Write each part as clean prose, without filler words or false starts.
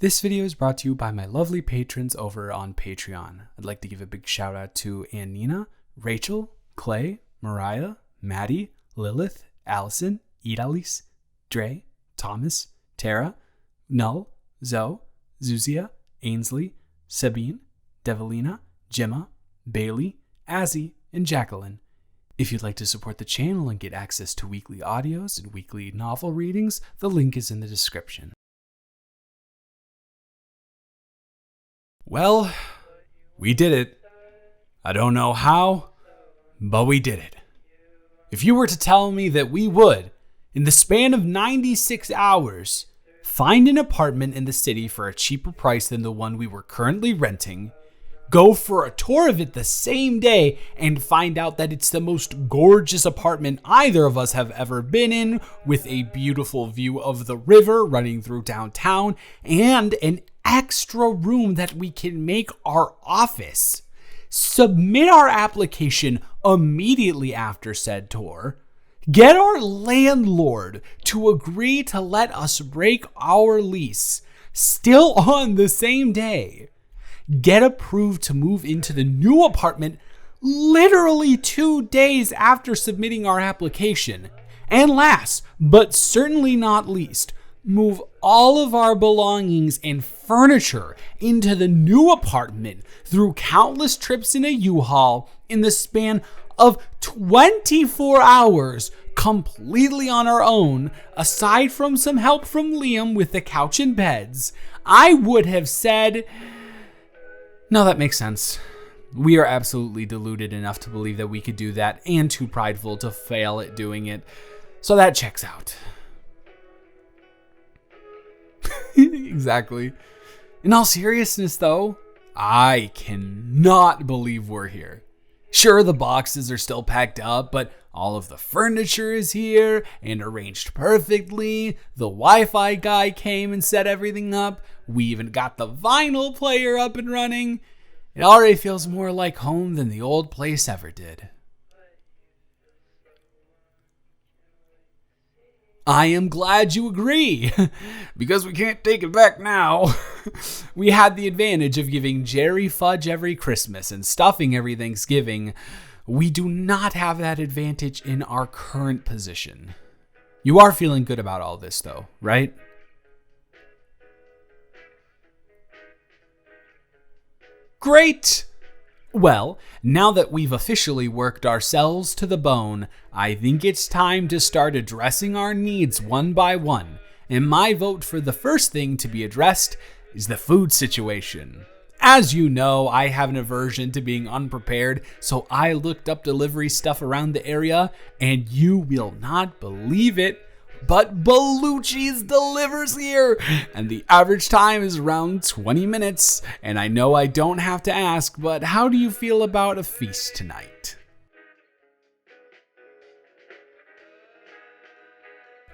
This video is brought to you by my lovely patrons over on Patreon. I'd like to give a big shout out to Annina, Rachel, Clay, Mariah, Maddie, Lilith, Allison, Idalis, Dre, Thomas, Tara, Null, Zoe, Zuzia, Ainsley, Sabine, Develina, Gemma, Bailey, Azzy, and Jacqueline. If you'd like to support the channel and get access to weekly audios and weekly novel readings, the link is in the description. Well, we did it. I don't know how, but we did it. If you were to tell me that we would, in the span of 96 hours, find an apartment in the city for a cheaper price than the one we were currently renting, go for a tour of it the same day, and find out that it's the most gorgeous apartment either of us have ever been in, with a beautiful view of the river running through downtown, and an extra room that we can make our office. Submit our application immediately after said tour. Get our landlord to agree to let us break our lease still on the same day. Get approved to move into the new apartment literally 2 days after submitting our application. And last, but certainly not least, move all of our belongings and furniture into the new apartment through countless trips in a U-Haul in the span of 24 hours, completely on our own, aside from some help from Liam with the couch and beds. I would have said, no, that makes sense. We are absolutely deluded enough to believe that we could do that, and too prideful to fail at doing it. So that checks out. Exactly. In all seriousness, though, I cannot believe we're here. Sure, the boxes are still packed up, but all of the furniture is here and arranged perfectly. The Wi-Fi guy came and set everything up. We even got the vinyl player up and running. It already feels more like home than the old place ever did. I am glad you agree, because we can't take it back now. We had the advantage of giving Jerry fudge every Christmas and stuffing every Thanksgiving. We do not have that advantage in our current position. You are feeling good about all this, though, right? Great! Well, now that we've officially worked ourselves to the bone, I think it's time to start addressing our needs one by one. And my vote for the first thing to be addressed is the food situation. As you know, I have an aversion to being unprepared, so I looked up delivery stuff around the area, and you will not believe it, but Bellucci's delivers here, and the average time is around 20 minutes. And I know I don't have to ask, but how do you feel about a feast tonight?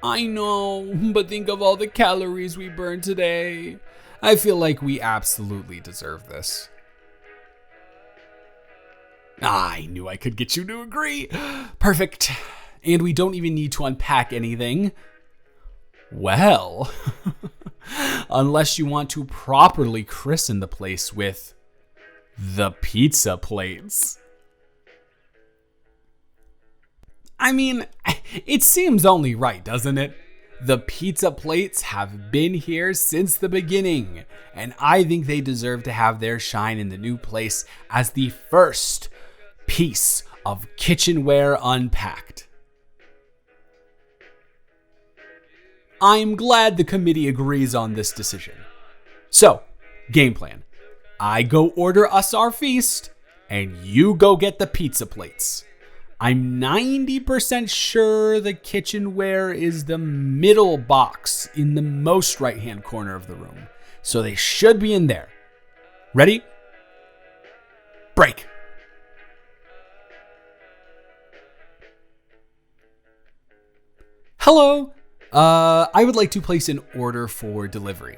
I know, but think of all the calories we burned today. I feel like we absolutely deserve this. I knew I could get you to agree. Perfect. And we don't even need to unpack anything. Well, unless you want to properly christen the place with the pizza plates. I mean, it seems only right, doesn't it? The pizza plates have been here since the beginning, and I think they deserve to have their shine in the new place as the first piece of kitchenware unpacked. I'm glad the committee agrees on this decision. So, game plan. I go order us our feast, and you go get the pizza plates. I'm 90% sure the kitchenware is the middle box in the most right-hand corner of the room, so they should be in there. Ready? Break. Hello. I would like to place an order for delivery.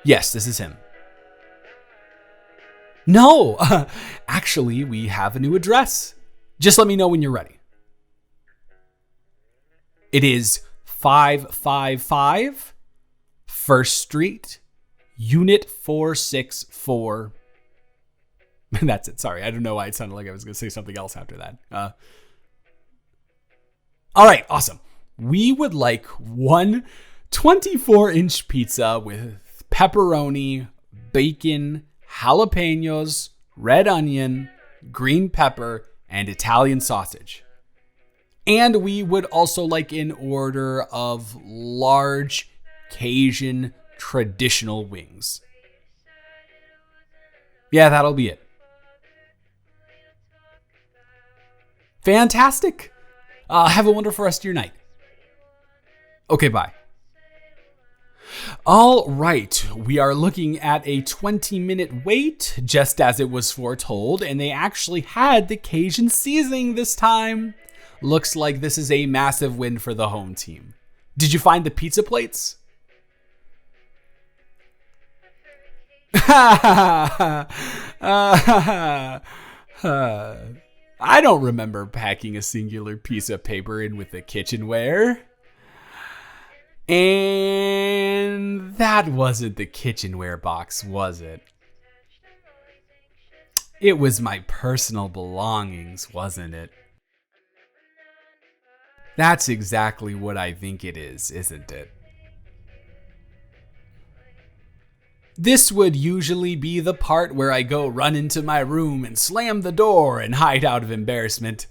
Yes, this is him. No, actually, we have a new address. Just let me know when you're ready. It is 555 First Street, Unit 464. That's it. Sorry, I don't know why it sounded like I was going to say something else after that. All right, awesome. We would like one 24-inch pizza with pepperoni, bacon, jalapenos, red onion, green pepper, and Italian sausage. And we would also like an order of large Cajun traditional wings. Yeah, that'll be it. Fantastic. Have a wonderful rest of your night. Okay, bye. All right, we are looking at a 20-minute wait, just as it was foretold, and they actually had the Cajun seasoning this time. Looks like this is a massive win for the home team. Did you find the pizza plates? I don't remember packing a singular piece of paper in with the kitchenware. And that wasn't the kitchenware box, was it? It was my personal belongings, wasn't it? That's exactly what I think it is, isn't it? This would usually be the part where I go run into my room and slam the door and hide out of embarrassment.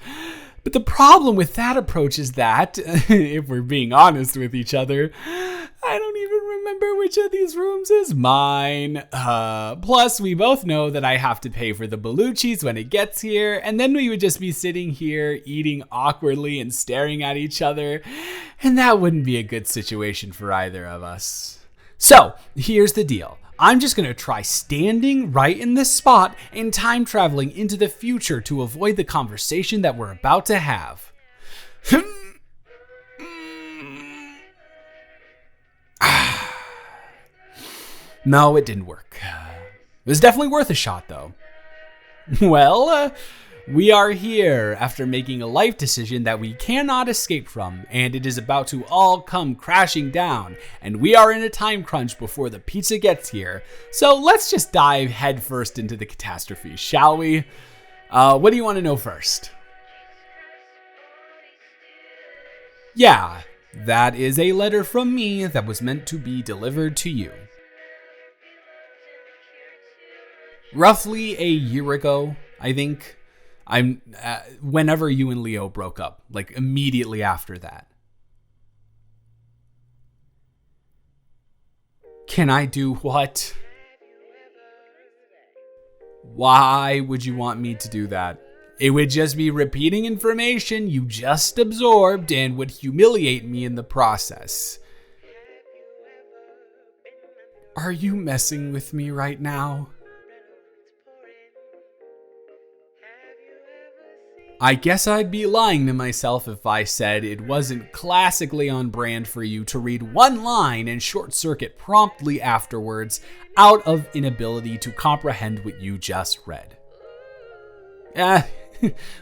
But the problem with that approach is that, if we're being honest with each other, I don't even remember which of these rooms is mine. Plus, we both know that I have to pay for the Bellucci's when it gets here, and then we would just be sitting here eating awkwardly and staring at each other, and that wouldn't be a good situation for either of us. So, here's the deal. I'm just going to try standing right in this spot and time traveling into the future to avoid the conversation that we're about to have. No, it didn't work. It was definitely worth a shot, though. Well, we are here after making a life decision that we cannot escape from, and it is about to all come crashing down, and we are in a time crunch before the pizza gets here. So let's just dive headfirst into the catastrophe, shall we? What do you want to know first? Yeah, that is a letter from me that was meant to be delivered to you. Roughly a year ago, I think. Whenever you and Leo broke up, like immediately after that. Can I do what? Why would you want me to do that? It would just be repeating information you just absorbed and would humiliate me in the process. Are you messing with me right now? I guess I'd be lying to myself if I said it wasn't classically on brand for you to read one line and short circuit promptly afterwards out of inability to comprehend what you just read.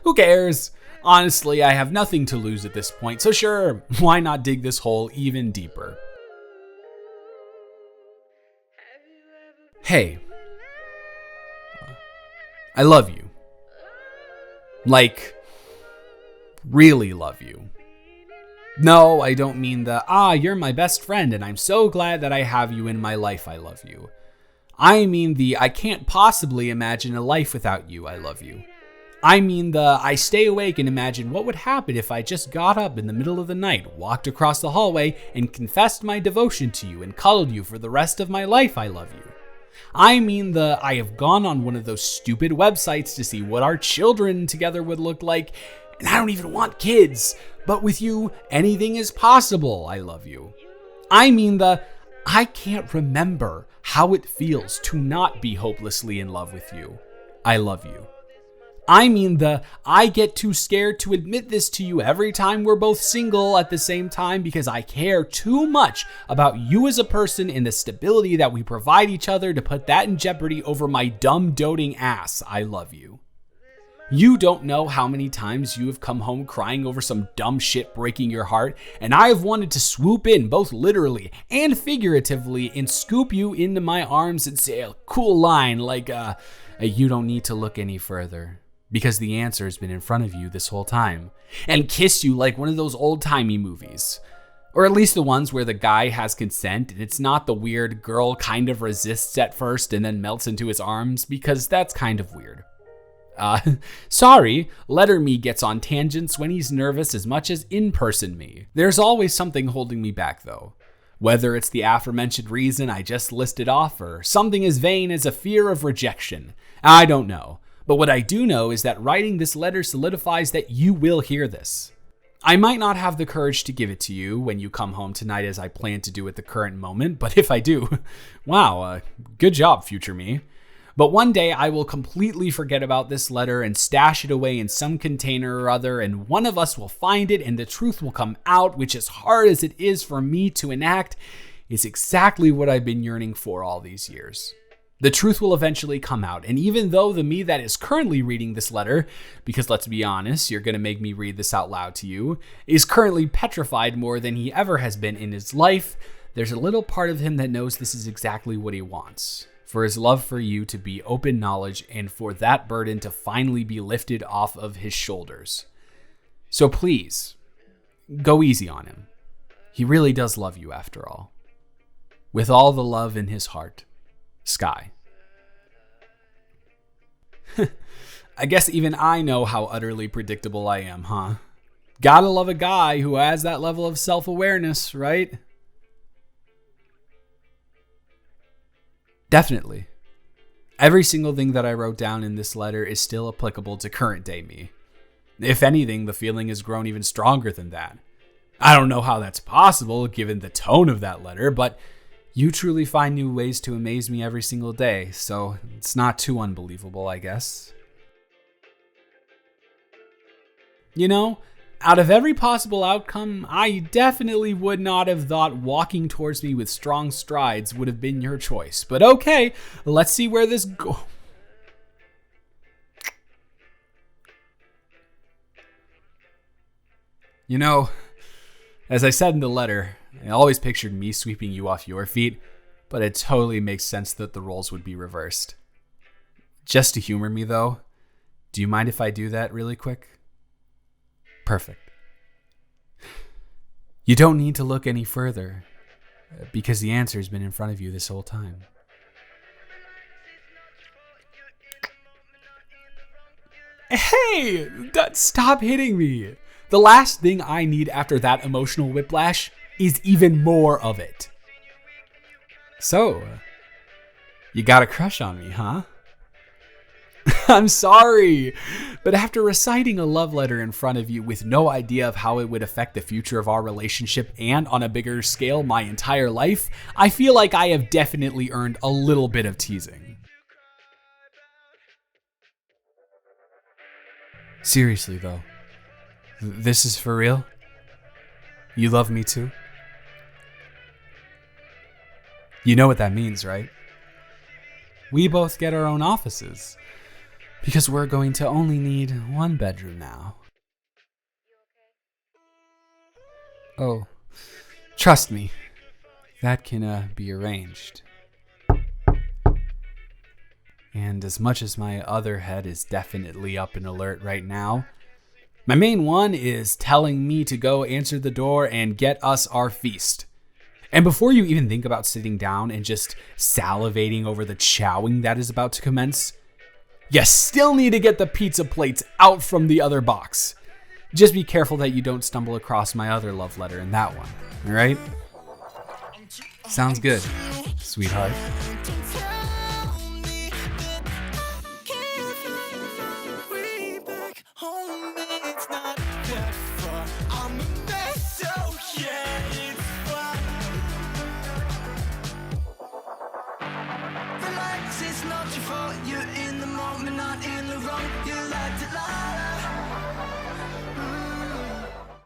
Who cares? Honestly, I have nothing to lose at this point, so sure, why not dig this hole even deeper? Hey, I love you. Like, really love you. No, I don't mean the, you're my best friend and I'm so glad that I have you in my life, I love you. I mean the, I can't possibly imagine a life without you, I love you. I mean the, I stay awake and imagine what would happen if I just got up in the middle of the night, walked across the hallway, and confessed my devotion to you and cuddled you for the rest of my life, I love you. I mean I have gone on one of those stupid websites to see what our children together would look like, and I don't even want kids, but with you, anything is possible, I love you. I mean I can't remember how it feels to not be hopelessly in love with you, I love you. I mean I get too scared to admit this to you every time we're both single at the same time because I care too much about you as a person and the stability that we provide each other to put that in jeopardy over my dumb doting ass. I love you. You don't know how many times you have come home crying over some dumb shit breaking your heart, and I have wanted to swoop in, both literally and figuratively, and scoop you into my arms and say a cool line like, you don't need to look any further, because the answer has been in front of you this whole time, and kiss you like one of those old-timey movies. Or at least the ones where the guy has consent, and it's not the weird girl kind of resists at first and then melts into his arms, because that's kind of weird. Sorry, letter me gets on tangents when he's nervous as much as in-person me. There's always something holding me back though. Whether it's the aforementioned reason I just listed off or something as vain as a fear of rejection, I don't know. But what I do know is that writing this letter solidifies that you will hear this. I might not have the courage to give it to you when you come home tonight as I plan to do at the current moment, but if I do, wow, good job, future me. But one day I will completely forget about this letter and stash it away in some container or other, and one of us will find it and the truth will come out, which, as hard as it is for me to enact, is exactly what I've been yearning for all these years. The truth will eventually come out, and even though the me that is currently reading this letter, because let's be honest, you're going to make me read this out loud to you, is currently petrified more than he ever has been in his life, there's a little part of him that knows this is exactly what he wants. For his love for you to be open knowledge and for that burden to finally be lifted off of his shoulders. So please, go easy on him. He really does love you after all. With all the love in his heart, Sky. I guess even I know how utterly predictable I am, huh? Gotta love a guy who has that level of self-awareness, right? Definitely. Every single thing that I wrote down in this letter is still applicable to current day me. If anything, the feeling has grown even stronger than that. I don't know how that's possible given the tone of that letter, but you truly find new ways to amaze me every single day, so it's not too unbelievable, I guess. You know, out of every possible outcome, I definitely would not have thought walking towards me with strong strides would have been your choice. But okay, let's see where this goes. You know, as I said in the letter, I always pictured me sweeping you off your feet, but it totally makes sense that the roles would be reversed. Just to humor me though, do you mind if I do that really quick? Perfect. You don't need to look any further, because the answer's been in front of you this whole time. Hey! Stop hitting me! The last thing I need after that emotional whiplash is even more of it. So, you got a crush on me, huh? I'm sorry, but after reciting a love letter in front of you with no idea of how it would affect the future of our relationship and on a bigger scale my entire life, I feel like I have definitely earned a little bit of teasing. Seriously though, this is for real? You love me too? You know what that means, right? We both get our own offices. Because we're going to only need one bedroom now. Oh, trust me, that can be arranged. And as much as my other head is definitely up and alert right now, my main one is telling me to go answer the door and get us our feast. And before you even think about sitting down and just salivating over the chowing that is about to commence, you still need to get the pizza plates out from the other box. Just be careful that you don't stumble across my other love letter in that one, all right? Sounds good, sweetheart.